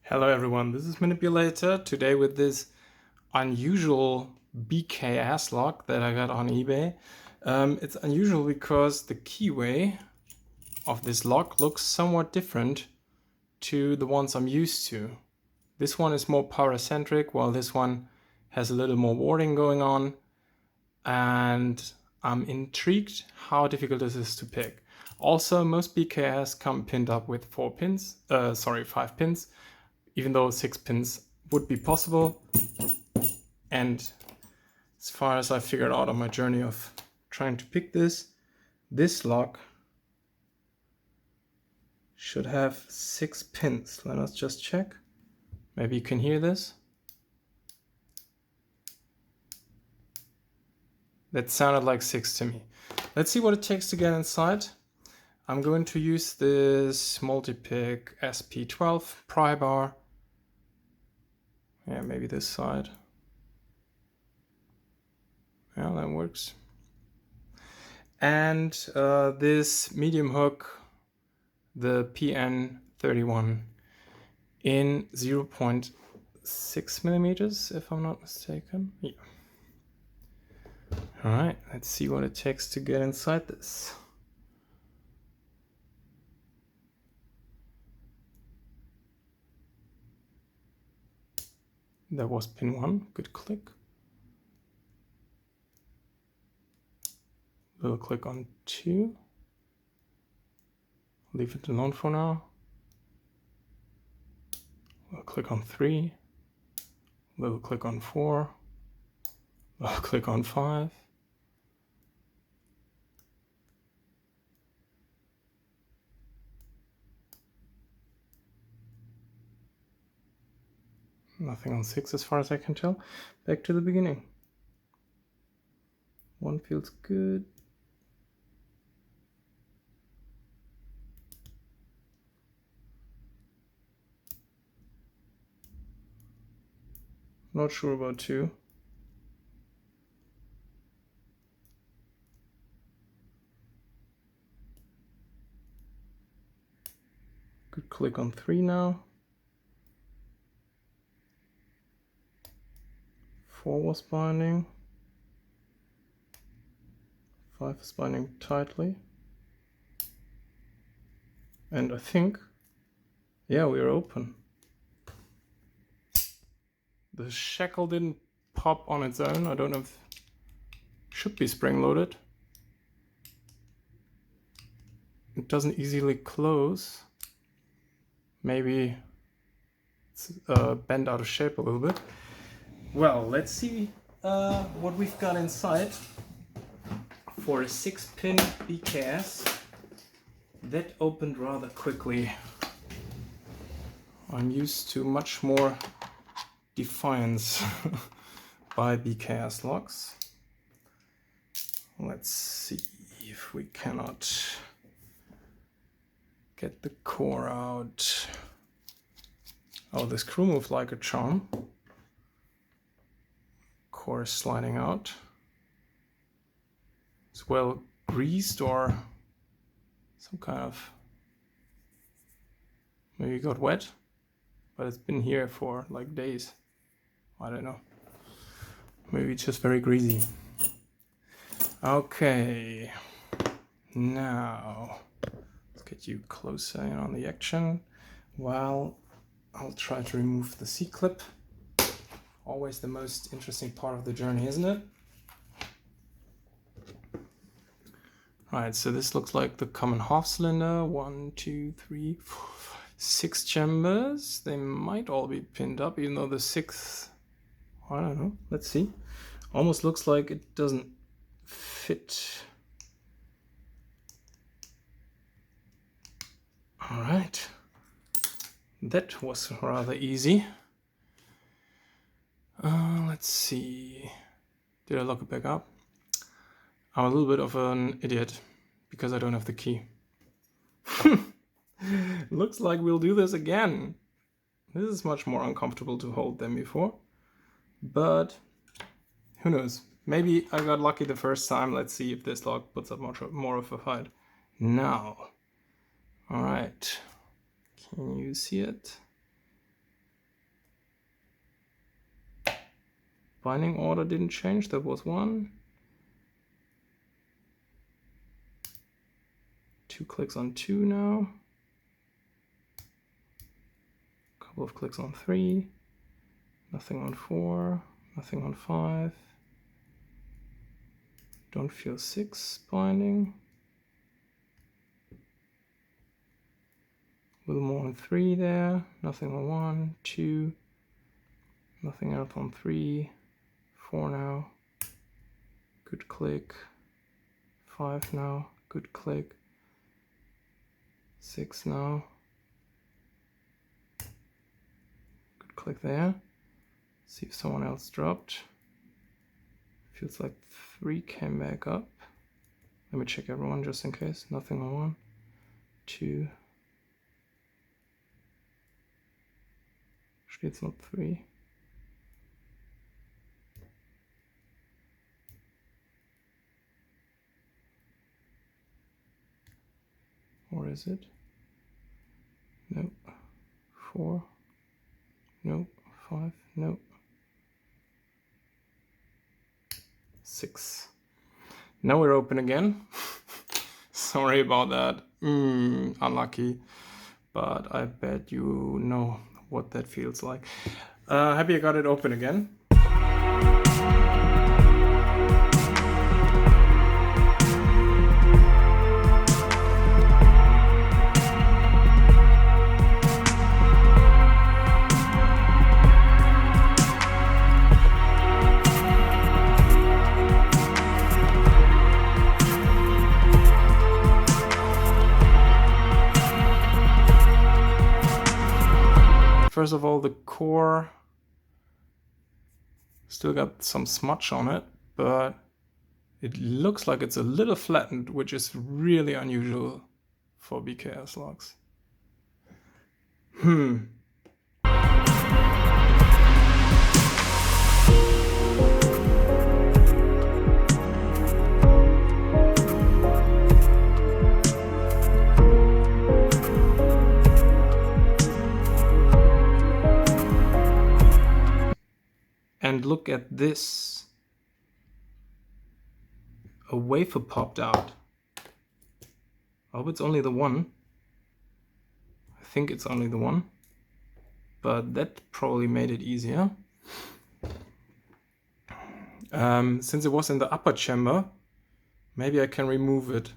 Hello everyone, this is Manipulator, today with this unusual BKS lock that I got on eBay. It's unusual because the keyway of this lock looks somewhat different to the ones I'm used to. This one is more power-centric, while this one has a little more warding going on, and I'm intrigued how difficult this is to pick. Also, most BKS come pinned up with 5 pins, even though 6 pins would be possible. And as far as I figured out on my journey of trying to pick this lock should have 6 pins. Let us just check. Maybe you can hear this. That sounded like 6 to me. Let's see what it takes to get inside. I'm going to use this multi-pick SP12 pry bar. Yeah, maybe this side. Yeah, that works. And this medium hook, the PN31 in 0.6 millimeters, if I'm not mistaken. Yeah. All right, let's see what it takes to get inside this. That was pin 1, good click. Little click on 2. Leave it alone for now. Little click on 3. Little click on 4. Little click on 5. Nothing on 6 as far as I can tell. Back to the beginning. 1 feels good. Not sure about 2. Good click on 3 now. 4 was binding. 5 is binding tightly. And I think, yeah, we are open. The shackle didn't pop on its own. I don't know if it should be spring loaded. It doesn't easily close. Maybe it's bent out of shape a little bit. Well, let's see what we've got inside for a 6-pin BKS. That opened rather quickly. I'm used to much more defiance by BKS locks. Let's see if we cannot get the core out. Oh, the screw moved like a charm. Core is sliding out. It's well greased, or some kind of, maybe it got wet, but it's been here for like days. I don't know. Maybe it's just very greasy. Okay, now let's get you closer in on the action while I'll try to remove the C-clip. Always the most interesting part of the journey, isn't it? Alright, so this looks like the common half cylinder. 1, 2, 3, 4, 5, 6 chambers. They might all be pinned up, even though the 6th, I don't know, let's see. Almost looks like it doesn't fit. Alright, that was rather easy. Let's see. Did I lock it back up? I'm a little bit of an idiot because I don't have the key. Looks like we'll do this again. This is much more uncomfortable to hold than before, but who knows? Maybe I got lucky the first time. Let's see if this lock puts up more of a fight. Now, all right. Can you see it? Binding order didn't change, that was 1. 2 clicks on 2 now. Couple of clicks on 3. Nothing on 4. Nothing on 5. Don't feel 6 binding. A little more on 3 there. Nothing on 1, 2. Nothing else on 3. 4 now. Good click. 5 now. Good click. 6 now. Good click there. See if someone else dropped. Feels like 3 came back up. Let me check everyone just in case. Nothing on 1, 2. Actually, it's not 3. Or is it? Nope. 4. Nope. 5. Nope. 6. Now we're open again. Sorry about that. Unlucky. But I bet you know what that feels like. Happy I got it open again. First of all, the core still got some smudge on it, but it looks like it's a little flattened, which is really unusual for BKS locks. And look at this. A wafer popped out. I hope it's only the one. I think it's only the one. But that probably made it easier. Since it was in the upper chamber, maybe I can remove it.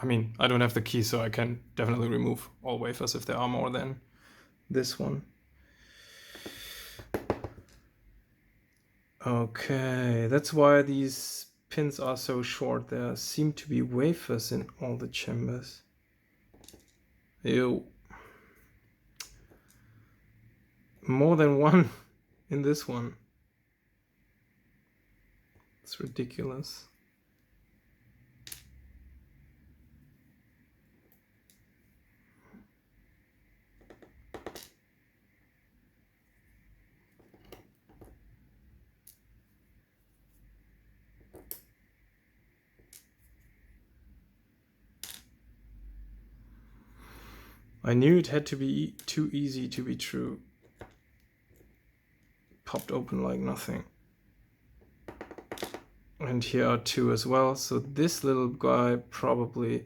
I mean, I don't have the key, so I can definitely remove all wafers if there are more than this one. Okay, that's why these pins are so short. There seem to be wafers in all the chambers. Ew. More than one in this one. It's ridiculous. I knew it had to be too easy to be true. Popped open like nothing. And here are 2 as well, so this little guy probably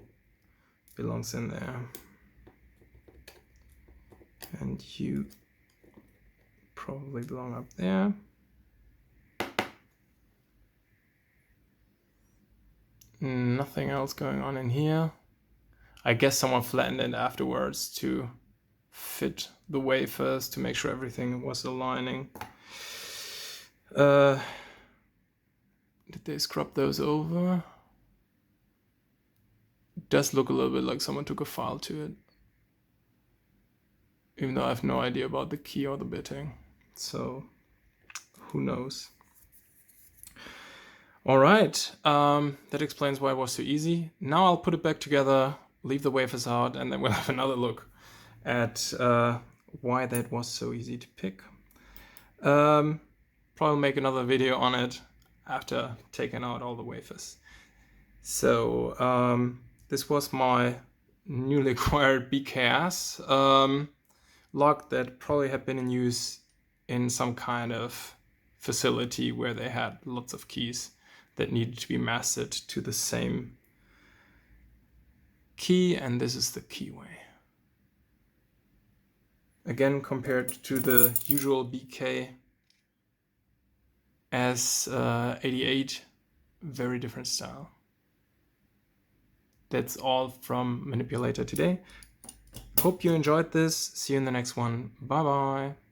belongs in there. And you probably belong up there. Nothing else going on in here. I guess someone flattened it afterwards to fit the wafers to make sure everything was aligning. Did they scrub those over? It does look a little bit like someone took a file to it. Even though I have no idea about the key or the bitting. So, who knows? All right, that explains why it was so easy. Now I'll put it back together, leave the wafers out, and then we'll have another look at why that was so easy to pick. Probably make another video on it after taking out all the wafers. So this was my newly acquired BKS lock that probably had been in use in some kind of facility where they had lots of keys that needed to be mastered to the same key, and this is the keyway. Again, compared to the usual BKS 88, very different style. That's all from Manipulator today. Hope you enjoyed this. See you in the next one. Bye bye.